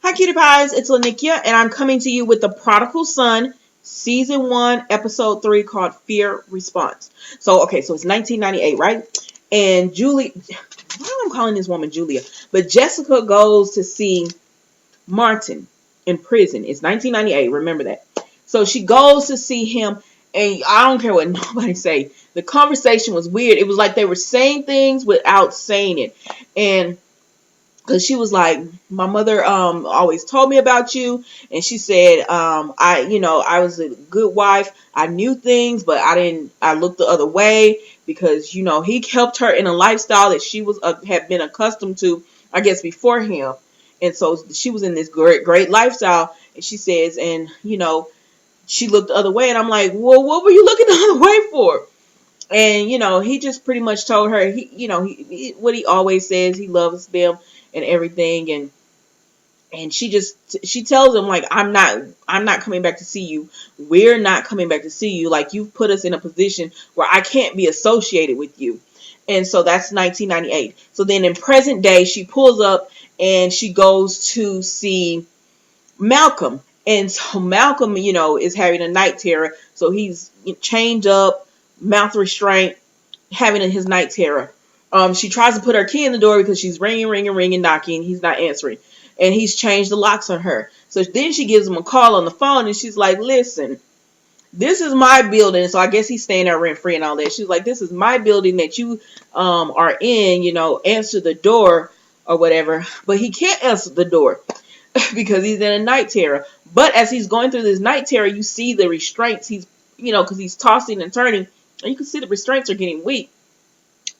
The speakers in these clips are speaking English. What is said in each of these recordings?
Hi, Cutie Pies. It's Lanikia, and I'm coming to you with The Prodigal Son, Season 1, Episode 3, called Fear Response. So it's 1998, right? And Julie, why am I calling this woman Julia? But Jessica goes to see Martin in prison. It's 1998, remember that. So she goes to see him, and I don't care what nobody say. The conversation was weird. It was like they were saying things without saying it. And because she was like, my mother always told me about you, and she said, I was a good wife. I knew things, but I looked the other way because he helped her in a lifestyle that she was had been accustomed to, I guess, before him. And so she was in this great lifestyle, and she says, and she looked the other way, and I'm like, well, what were you looking the other way for? And he just pretty much told her, what he always says, he loves them and everything. And she tells him, like, I'm not coming back to see you. We're not coming back to see you. Like, you've put us in a position where I can't be associated with you. And so that's 1998. So then in present day, she pulls up and she goes to see Malcolm. And so Malcolm, is having a night terror. So he's chained up, mouth restraint, having his night terror. She tries to put her key in the door because she's ringing, knocking. He's not answering. And he's changed the locks on her. So then she gives him a call on the phone, and she's like, listen, this is my building. So I guess he's staying there rent free and all that. She's like, this is my building that you are in, answer the door or whatever. But he can't answer the door because he's in a night terror. But as he's going through this night terror, you see the restraints. He's, because he's tossing and turning, and you can see the restraints are getting weak.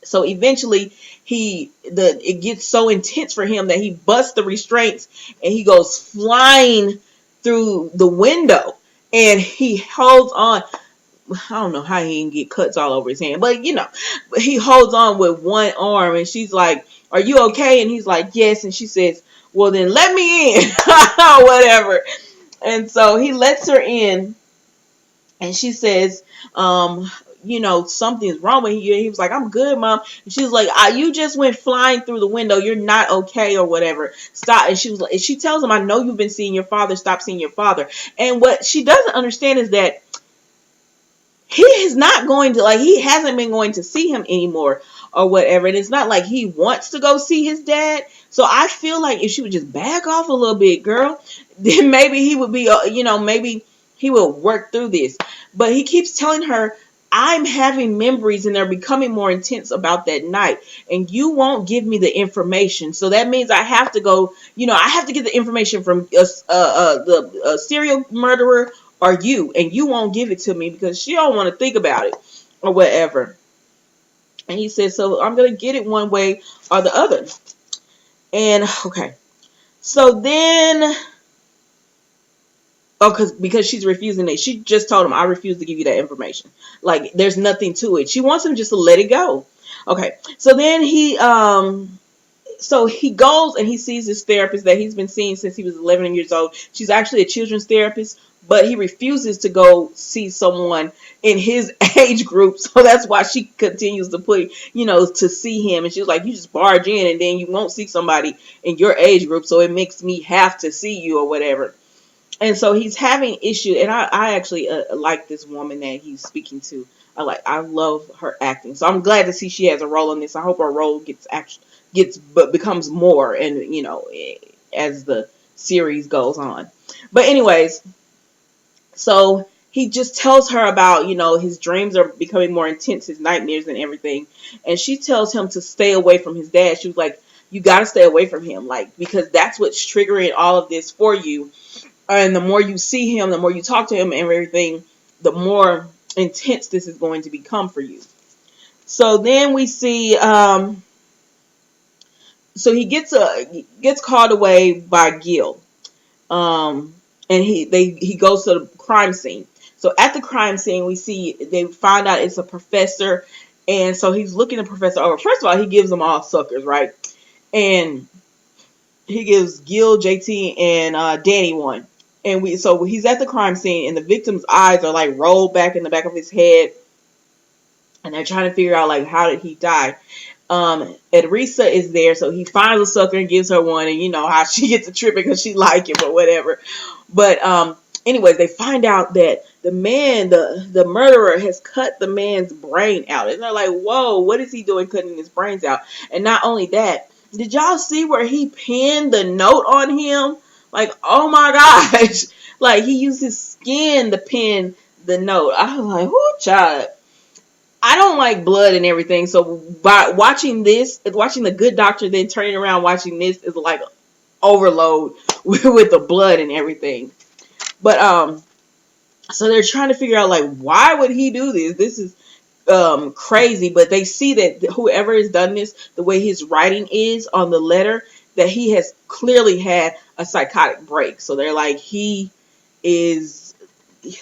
So eventually it gets so intense for him that he busts the restraints and he goes flying through the window, and he holds on. I don't know how he can get cuts all over his hand, but he holds on with one arm, and she's like, are you okay? And he's like, yes. And she says, well, then let me in. Whatever. And so he lets her in, and she says, something's wrong with you. He was like, I'm good, Mom. And she was like, you just went flying through the window. You're not okay or whatever. Stop. And she tells him, I know you've been seeing your father. Stop seeing your father. And what she doesn't understand is that he is not going to, he hasn't been going to see him anymore or whatever. And it's not like he wants to go see his dad. So I feel like if she would just back off a little bit, girl, then maybe he would be, maybe he will work through this. But he keeps telling her, I'm having memories and they're becoming more intense about that night, and you won't give me the information. So that means I have to go, I have to get the information from the serial murderer or you, and you won't give it to me because she don't want to think about it or whatever. And he says, so I'm going to get it one way or the other. And okay. So then, because she's refusing it. She just told him, I refuse to give you that information. Like, there's nothing to it. She wants him just to let it go. Okay. So then he goes and he sees this therapist that he's been seeing since he was 11 years old. She's actually a children's therapist, but he refuses to go see someone in his age group. So that's why she continues to put, to see him. And she's like, you just barge in and then you won't see somebody in your age group. So it makes me have to see you or whatever. And so he's having issue, and I actually like this woman that he's speaking to. I love her acting. So I'm glad to see she has a role in this. I hope her role becomes more, and as the series goes on. But anyways, so he just tells her about, his dreams are becoming more intense, his nightmares and everything. And she tells him to stay away from his dad. She was like, you got to stay away from him, because that's what's triggering all of this for you. And the more you see him, the more you talk to him and everything, the more intense this is going to become for you. So then we see, so he gets called away by Gil, and he goes to the crime scene. So at the crime scene, they find out it's a professor, and so he's looking the professor over. First of all, he gives them all suckers, right? And he gives Gil, JT, and Danny one. And so he's at the crime scene, and the victim's eyes are rolled back in the back of his head, and they're trying to figure out how did he die. Edrisa is there, so he finds a sucker and gives her one, and you know how she gets a tripping because she like him or whatever. But anyways, they find out that the man, the murderer, has cut the man's brain out, and they're like, "Whoa, what is he doing cutting his brains out?" And not only that, did y'all see where he pinned the note on him? Like, oh my gosh, like he used his skin to pin the note. I was like, "Whoo, child." I don't like blood and everything, so by watching this, watching The Good Doctor, then turning around watching this is like overload with the blood and everything. But so they're trying to figure out like why would he do this? This is crazy. But they see that whoever has done this, the way his writing is on the letter, that he has clearly had a psychotic break. So they're like he's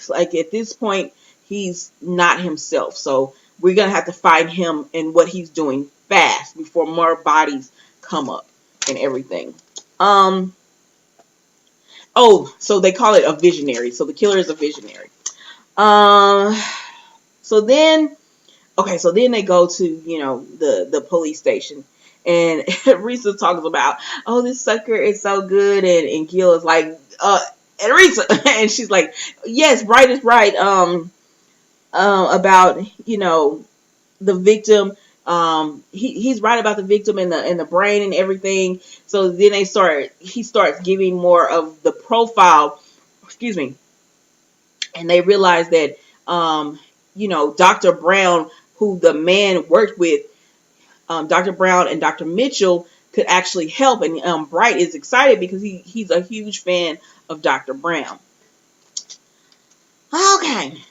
like at this point he's not himself. So we're gonna have to find him and what he's doing fast before more bodies come up and everything. Oh, so they call it a visionary. So the killer is a visionary. So then, okay, so then they go to, you know, the police station. And Risa talks about, oh, this sucker is so good. And Gil is like, and Risa, and she's like, yes, right is right. About, you know, the victim. He's right about the victim and the brain and everything. So then he starts giving more of the profile, excuse me, and they realize that, you know, Dr. Brown, who the man worked with, Dr. Brown and Dr. Mitchell could actually help. And Bright is excited because he's a huge fan of Dr. Brown. Okay.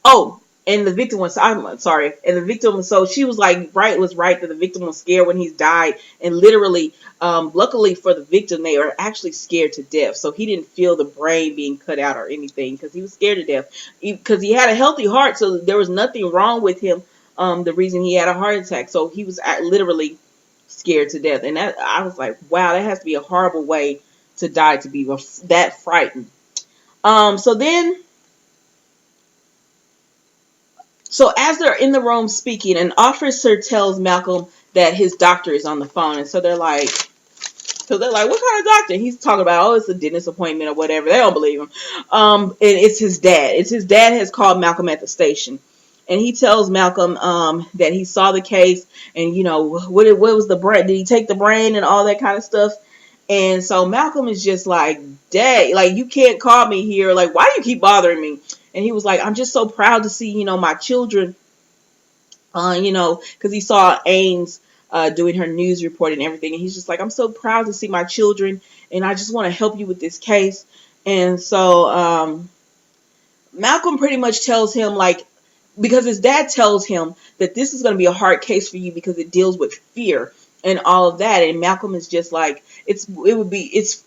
Oh, and the victim was, I'm sorry, and the victim, so she was like, Bright was right that the victim was scared when he died, and literally, luckily for the victim, they are actually scared to death, so he didn't feel the brain being cut out or anything, because he was scared to death, because he had a healthy heart, so there was nothing wrong with him, the reason he had a heart attack, so he was literally scared to death, and that, I was like, wow, that has to be a horrible way to die, to be that frightened. So then, so as they're in the room speaking, an officer tells Malcolm that his doctor is on the phone. And so they're like, what kind of doctor? He's talking about, oh, it's a dentist appointment or whatever. They don't believe him. And it's his dad. It's his dad has called Malcolm at the station. And he tells Malcolm that he saw the case and, you know, what was the brain? Did he take the brain and all that kind of stuff? And so Malcolm is just like, Dad, like, you can't call me here. Like, why do you keep bothering me? And he was like, I'm just so proud to see, you know, my children, you know, because he saw Ames doing her news report and everything. And he's just like, I'm so proud to see my children. And I just want to help you with this case. And so Malcolm pretty much tells him, like, because his dad tells him that this is going to be a hard case for you because it deals with fear and all of that. And Malcolm is just like,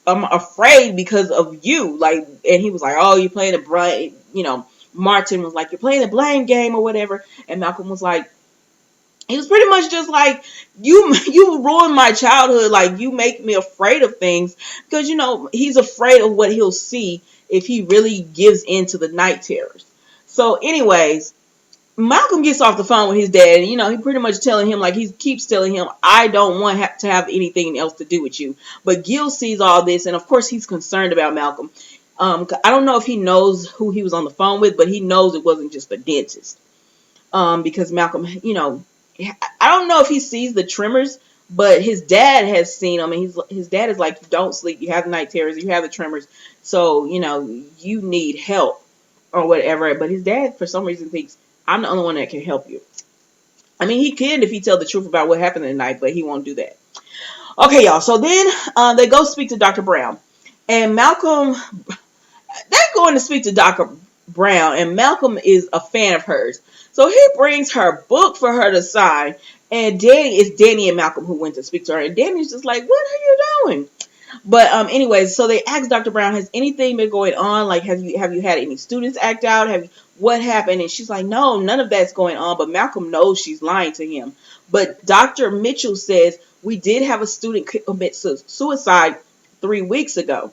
I'm afraid because of you. Like, and he was like, oh, you're playing a blame, you know, Martin was like, you're playing a blame game or whatever. And Malcolm was like, he was pretty much just like, you ruined my childhood. Like, you make me afraid of things because, you know, he's afraid of what he'll see if he really gives in to the night terrors. So anyways, Malcolm gets off the phone with his dad, and, you know, he pretty much telling him, like, he keeps telling him, I don't want to have anything else to do with you. But Gil sees all this, and of course he's concerned about Malcolm. I don't know if he knows who he was on the phone with, but he knows it wasn't just the dentist. Because Malcolm, you know, I don't know if he sees the tremors, but his dad has seen them, and his dad is like, you don't sleep, you have the night terrors, you have the tremors, so, you know, you need help or whatever. But his dad, for some reason, thinks, I'm the only one that can help you. I mean, he can if he tell the truth about what happened at night, but he won't do that. Okay, y'all. So then they go speak to Dr. Brown. And Malcolm, they're going to speak to Dr. Brown, and Malcolm is a fan of hers. So he brings her book for her to sign. And it's Danny and Malcolm who went to speak to her. And Danny's just like, what are you doing? But anyways, so they asked Dr. Brown, has anything been going on? Like, have you had any students act out? What happened? And she's like, no, none of that's going on. But Malcolm knows she's lying to him. But Dr. Mitchell says, we did have a student commit suicide 3 weeks ago.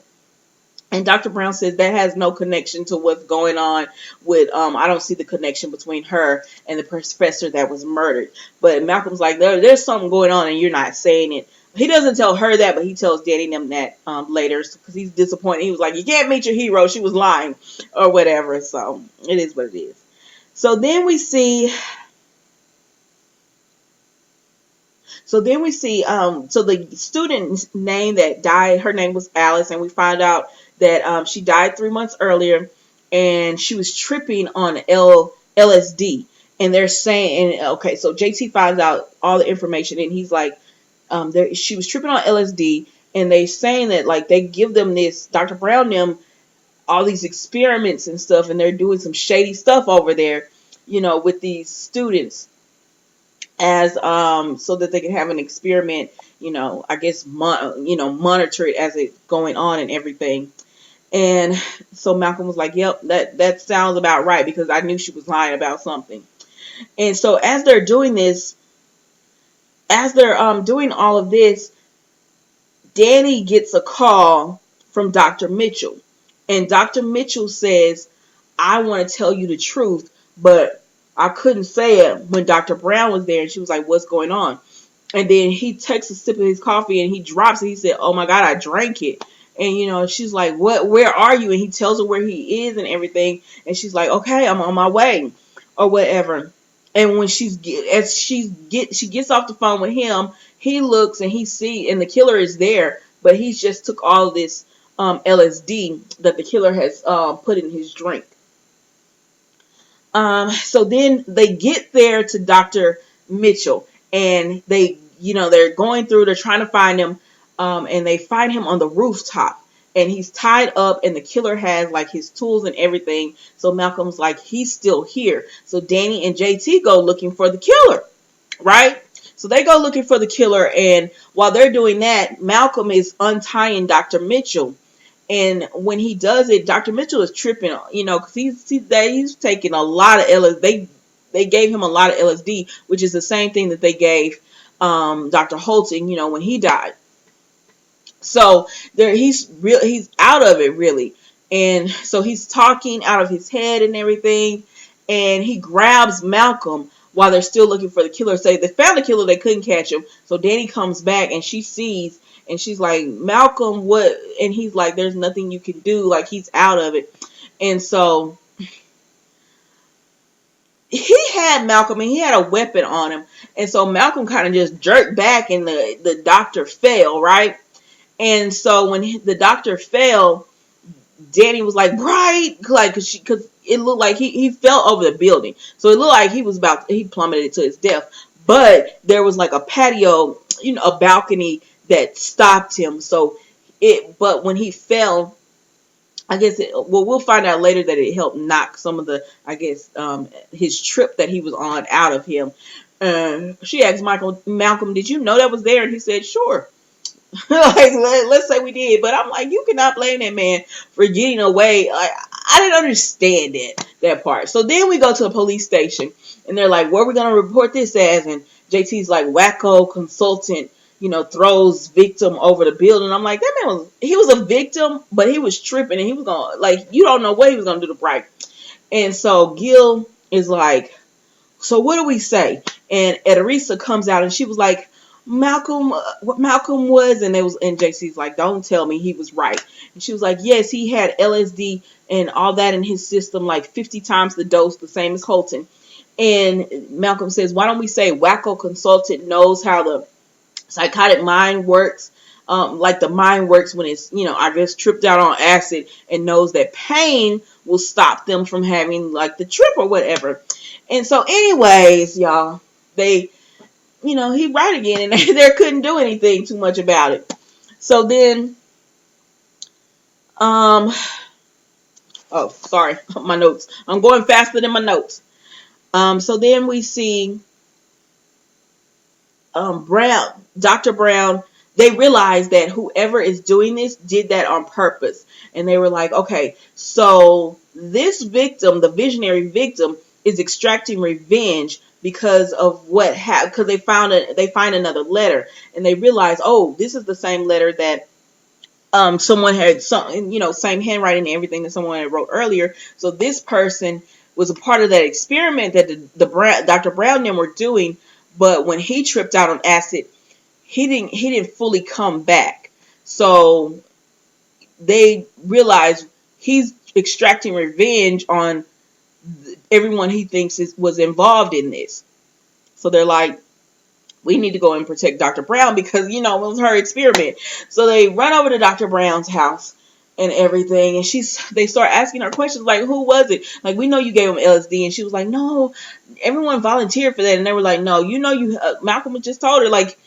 And Dr. Brown says that has no connection to what's going on with, I don't see the connection between her and the professor that was murdered. But Malcolm's like, there's something going on and you're not saying it. He doesn't tell her that, but he tells Danny and them that later because he's disappointed. He was like, you can't meet your hero. She was lying or whatever. So it is what it is. So then we see So then we see, so the student's name that died, her name was Alice, and we find out that she died 3 months earlier, and she was tripping on LSD. And they're saying, okay, so JT finds out all the information, and he's like, she was tripping on LSD, and they saying that like they give them this, Dr. Brown them all these experiments and stuff, and they're doing some shady stuff over there, with these students as so that they can have an experiment, I guess monitor it as it's going on and everything. And so Malcolm was like, yep, that sounds about right, because I knew she was lying about something. And so as they're doing this, as they're doing all of this, Danny gets a call from Dr. Mitchell. And Dr. Mitchell says, I want to tell you the truth, but I couldn't say it when Dr. Brown was there. And she was like, what's going on? And then he takes a sip of his coffee and he drops it. He said, oh my God, I drank it. And, she's like, where are you? And he tells her where he is and everything. And she's like, okay, I'm on my way or whatever. And when she gets off the phone with him, he looks and he sees, and the killer is there, but he's just took all this LSD that the killer has put in his drink. So then they get there to Dr. Mitchell, and they're going through, they're trying to find him, and they find him on the rooftop, and he's tied up, and the killer has like his tools and everything. So Malcolm's like, he's still here. So Danny and JT go looking for the killer, right? So they go looking for the killer, and while they're doing that, Malcolm is untying Dr. Mitchell. And when he does it, Dr. Mitchell is tripping, because he's taking a lot of LSD. They gave him a lot of LSD, which is the same thing that they gave Dr. Holting, when he died. So he's out of it really, and so he's talking out of his head and everything. And he grabs Malcolm while they're still looking for the killer. Say they found the killer, they couldn't catch him. So Danny comes back and she sees. And she's like, Malcolm, what? And he's like, there's nothing you can do. Like, he's out of it. And so he had Malcolm, and he had a weapon on him. And so Malcolm kind of just jerked back, and the doctor fell, right? And so when the doctor fell, Danny was like, right? Because it looked like he fell over the building. So it looked like he plummeted to his death. But there was like a patio, a balcony that stopped him. But when he fell, I guess we'll find out later that it helped knock some of the, I guess, his trip that he was on out of him. She asked Malcolm, did you know that was there? And he said, sure. Like, let's say we did, but I'm like, you cannot blame that man for getting away. I didn't understand that part. So then we go to a police station, and they're like, where are we going to report this as? And JT's like, wacko consultant, throws victim over the building. I'm like, that man he was a victim, but he was tripping, and he was going, like, you don't know what he was going to do to Bright. And so Gil is like, so what do we say? And Edarisa comes out, and she was like, Malcolm was, and JC's like, don't tell me he was right. And she was like, yes, he had LSD and all that in his system, like 50 times the dose, the same as Holton. And Malcolm says, why don't we say wacko consultant knows how the psychotic mind works, like the mind works when it's, I guess, tripped out on acid, and knows that pain will stop them from having like the trip or whatever. And so anyways, y'all, he right again, and they couldn't do anything too much about it. So then, oh, sorry, my notes. I'm going faster than my notes. So then we see Dr. Brown. They realized that whoever is doing this did that on purpose. And they were like, okay, so this victim, the visionary victim, is extracting revenge because of what happened, because they find another letter, and they realize, oh, this is the same letter that someone had some, same handwriting and everything that someone had wrote earlier. So this person was a part of that experiment that Dr. Brown and them were doing. But when he tripped out on acid, he didn't fully come back. So they realized he's extracting revenge on everyone he thinks was involved in this. So they're like, we need to go and protect Dr. Brown because, it was her experiment. So they run over to Dr. Brown's house and everything. And they start asking her questions like, who was it? Like, we know you gave him LSD. And she was like, no, everyone volunteered for that. And they were like, no, Malcolm just told her, like,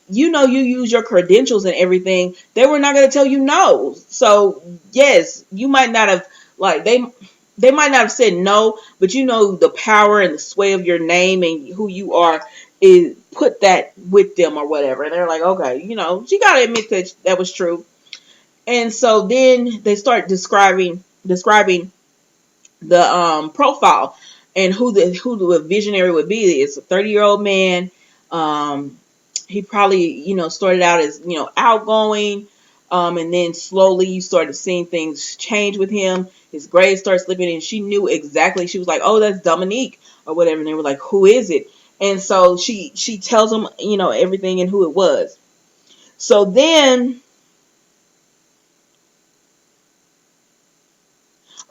you use your credentials and everything. They were not going to tell you no. So, yes, you might not have, like, they might not have said no, but the power and the sway of your name and who you are is put that with them or whatever. And they're like, okay, she got to admit that was true. And so then they start describing the profile and who the visionary would be. It's a 30-year-old man. He probably, started out as, outgoing. And then slowly you started seeing things change with him. His grades started slipping and she knew exactly. She was like, oh, that's Dominique or whatever. And they were like, who is it? And so she tells him, everything and who it was. So then,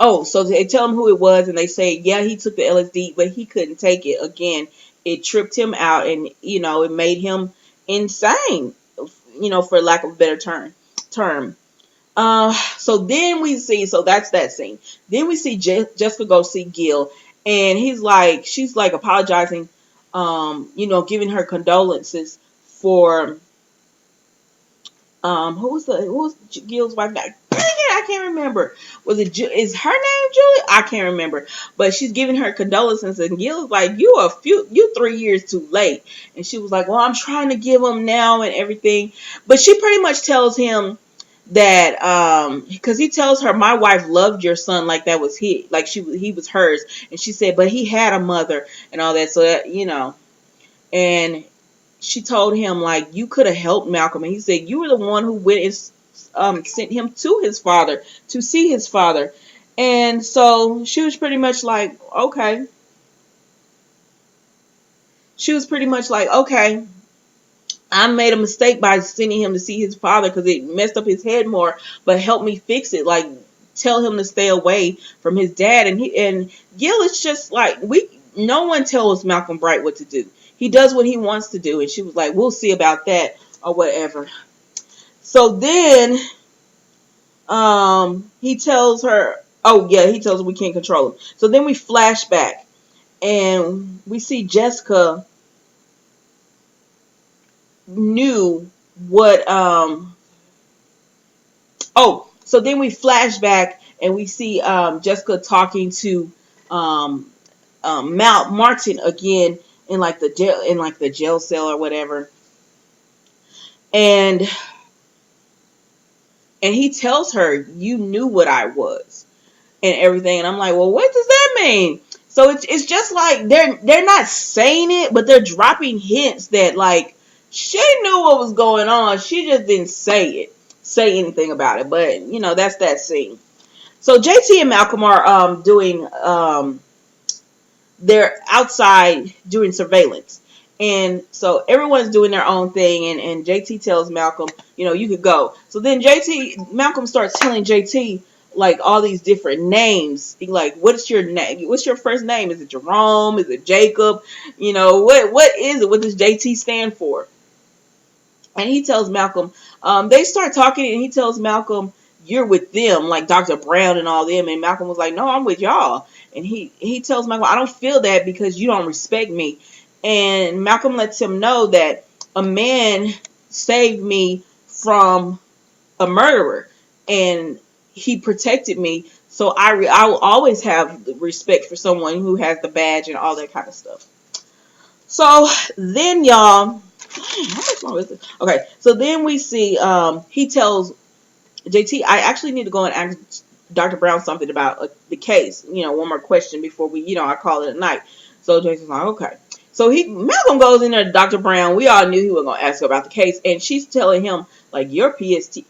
so they tell him who it was and they say, yeah, he took the LSD, but he couldn't take it. Again, it tripped him out and, it made him insane, for lack of a better term. So then we see, so that's that scene. Then we see Jessica go see Gil and she's like apologizing, giving her condolences for, who was Gil's wife? Dang it, I can't remember. Is her name Julie? I can't remember. But she's giving her condolences and Gil's like, you 3 years too late. And she was like, well, I'm trying to give them now and everything. But she pretty much tells him that because he tells her, my wife loved your son like that was he was hers, and she said, but he had a mother and all that, so that and she told him, like, you could have helped Malcolm, and he said, you were the one who went and sent him to his father to see his father. And so she was pretty much like, okay, I made a mistake by sending him to see his father because it messed up his head more, but help me fix it. Like, tell him to stay away from his dad. And Gil is just like, no one tells Malcolm Bright what to do. He does what he wants to do. And she was like, we'll see about that or whatever. So then, he tells her, we can't control him. So then we flash back and we see Jessica knew what so then we flash back and we see Jessica talking to Martin again in the jail cell or whatever, and he tells her, you knew what I was and everything. And I'm like, well, what does that mean? So it's just like they're not saying it, but they're dropping hints that, like, she knew what was going on. She just didn't say anything about it. But, that's that scene. So JT and Malcolm are doing, they're outside doing surveillance. And so everyone's doing their own thing. And JT tells Malcolm, you could go. So then Malcolm starts telling JT, like, all these different names. Like, what's your name? What's your first name? Is it Jerome? Is it Jacob? What is it? What does JT stand for? And he tells Malcolm, they start talking and he tells Malcolm, you're with them, like Dr. Brown and all them. And Malcolm was like, no, I'm with y'all. And he tells Malcolm, I don't feel that because you don't respect me. And Malcolm lets him know that a man saved me from a murderer and he protected me. So I will always have respect for someone who has the badge and all that kind of stuff. So then, y'all, how much longer is this? Okay, so then we see he tells JT, I actually need to go and ask Dr. Brown something about the case. One more question before we, I call it a night. So JT's like, okay. So Malcolm goes in there to Dr. Brown. We all knew he was gonna ask her about the case, and she's telling him like your PTSD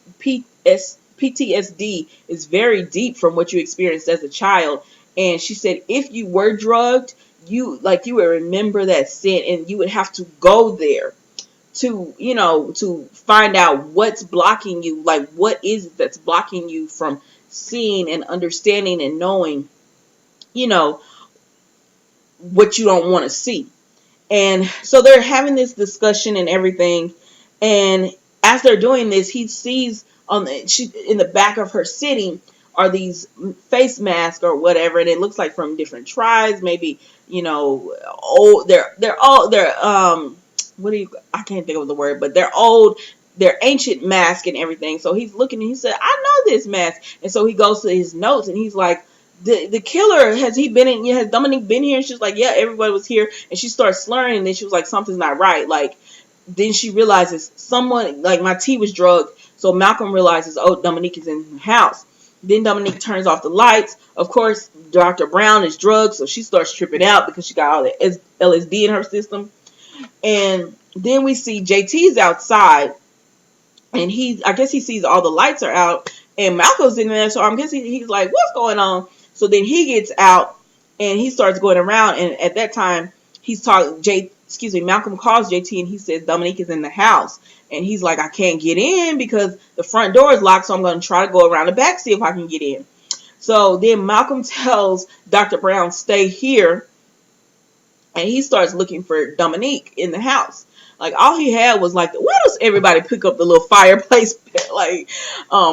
is very deep from what you experienced as a child. And she said if you were drugged, you would remember that sin, and you would have to go there to to find out what's blocking you, like what is it that's blocking you from seeing and understanding and knowing you know what you don't want to see. And so they're having this discussion and everything. And as they're doing this, he sees in the back of her sitting are these face masks or whatever, and it looks like from different tribes, maybe old. They're what do you? I can't think of the word, but they're old. They're ancient mask and everything. So he's looking and he said, "I know this mask." And so he goes to his notes and he's like, the killer, has he been in, has Dominique been here? And she's like, yeah, everybody was here. And she starts slurring, and then she was like, something's not right. Like, then she realizes someone, like, my tea was drugged. So Malcolm realizes, oh, Dominique is in the house. Then Dominique turns off the lights. Of course, Dr. Brown is drugged, so she starts tripping out because she got all the LSD in her system. And then we see JT's outside, and I guess he sees all the lights are out, and Malcolm's in there, so I'm guessing he's like, what's going on? So then he gets out and he starts going around, and at that time he's talking. Malcolm calls JT and he says Dominique is in the house, and he's like, I can't get in because the front door is locked, so I'm going to try to go around the back, see if I can get in. So then Malcolm tells Dr. Brown, stay here, and he starts looking for Dominique in the house. Like, all he had was like, where does everybody pick up the little fireplace like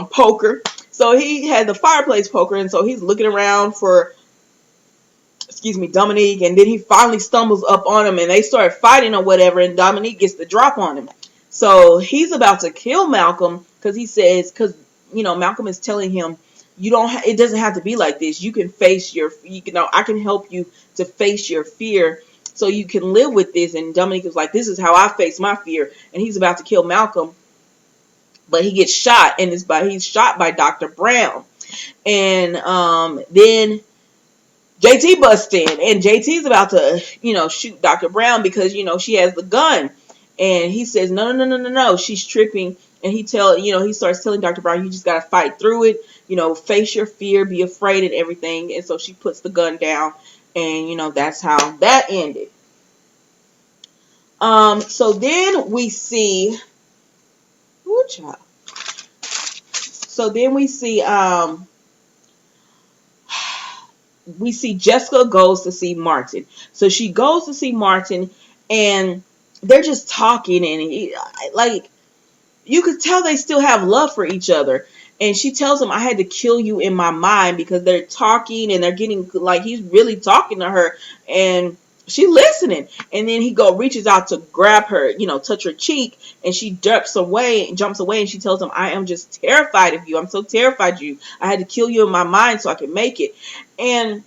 poker? So he had the fireplace poker, and so he's looking around for, Dominique, and then he finally stumbles up on him, and they start fighting or whatever, and Dominique gets the drop on him. So he's about to kill Malcolm because Malcolm is telling him, it doesn't have to be like this. You can face I can help you to face your fear so you can live with this. And Dominique is like, this is how I face my fear. And he's about to kill Malcolm, but he gets shot, and he's shot by Dr. Brown. And then JT busts in, and JT's about to, shoot Dr. Brown because, she has the gun. And he says, no, she's tripping. And he starts telling Dr. Brown, you just got to fight through it, face your fear, be afraid and everything. And so she puts the gun down, and, that's how that ended. So then we see, So then we see Jessica goes to see Martin. So she goes to see Martin, and they're just talking, and you could tell they still have love for each other. And she tells him, I had to kill you in my mind, because they're talking and they're getting, like, he's really talking to her, and she's listening. And then he reaches out to grab her, touch her cheek, and she jumps away, and she tells him, I am just terrified of you. I'm so terrified of you. I had to kill you in my mind so I could make it. And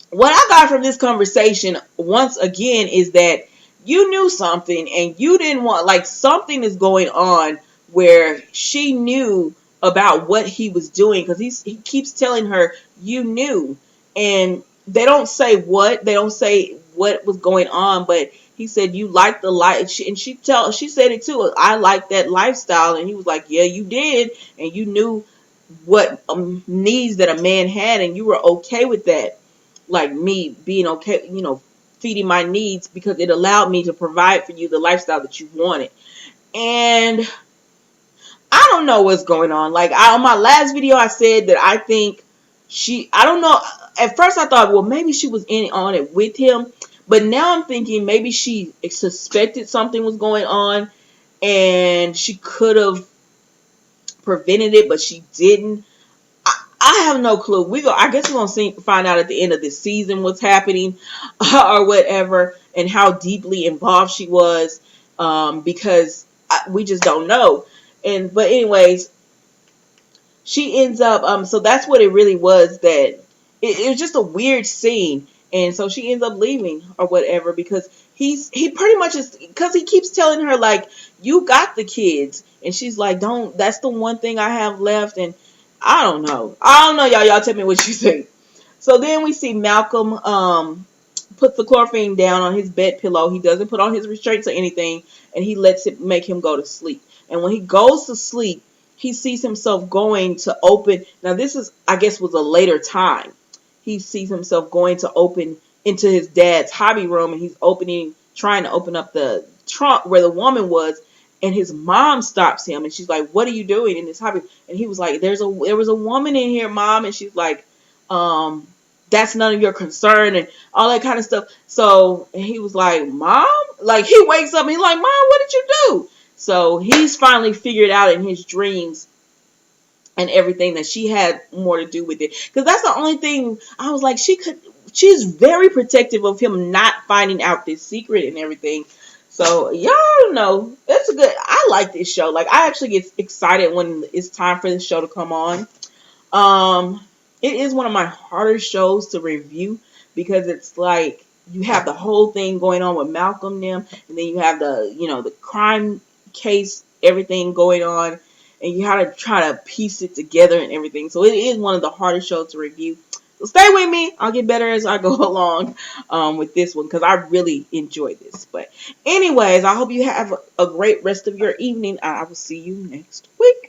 what I got from this conversation, once again, is that you knew something, and you didn't want, like, something is going on where she knew about what he was doing, because he keeps telling her, you knew. And they don't say what was going on, but he said, you like the life, and she said it too, I like that lifestyle. And he was like, yeah, you did, and you knew what needs that a man had, and you were okay with that, like me being okay, feeding my needs, because it allowed me to provide for you the lifestyle that you wanted. And I don't know what's going on. Like, on my last video, I said that I think I don't know. At first I thought, well, maybe she was on it with him. But now I'm thinking maybe she suspected something was going on, and she could have prevented it, but she didn't. I have no clue. I guess we're going to find out at the end of this season what's happening or whatever, and how deeply involved she was, because we just don't know. But anyways, she ends up, so that's what it really was, that it was just a weird scene. And so she ends up leaving or whatever, because he pretty much is, because he keeps telling her, like, you got the kids. And she's like, that's the one thing I have left. And I don't know, y'all tell me what you think. So then we see Malcolm puts the chloroform down on his bed pillow. He doesn't put on his restraints or anything, and he lets it make him go to sleep. And when he goes to sleep, he sees himself going to open. Now this is, I guess, was a later time. He sees himself going to open into his dad's hobby room, and he's trying to open up the trunk where the woman was, and his mom stops him, and she's like, "What are you doing in this hobby?" And he was like, there was a woman in here, Mom," and she's like, "That's none of your concern," and all that kind of stuff. So he was like, "Mom?" Like, he wakes up and he's like, "Mom, what did you do?" So he's finally figured out in his dreams and everything that she had more to do with it. Because that's the only thing I was like, she's very protective of him not finding out this secret and everything. So y'all know, I like this show. Like, I actually get excited when it's time for this show to come on. It is one of my harder shows to review because it's like you have the whole thing going on with Malcolm them, and then you have the crime case, everything going on, and you have to try to piece it together and everything. So it is one of the hardest shows to review. So stay with me. I'll get better as I go along with this one because I really enjoy this. But anyways, I hope you have a great rest of your evening. I will see you next week.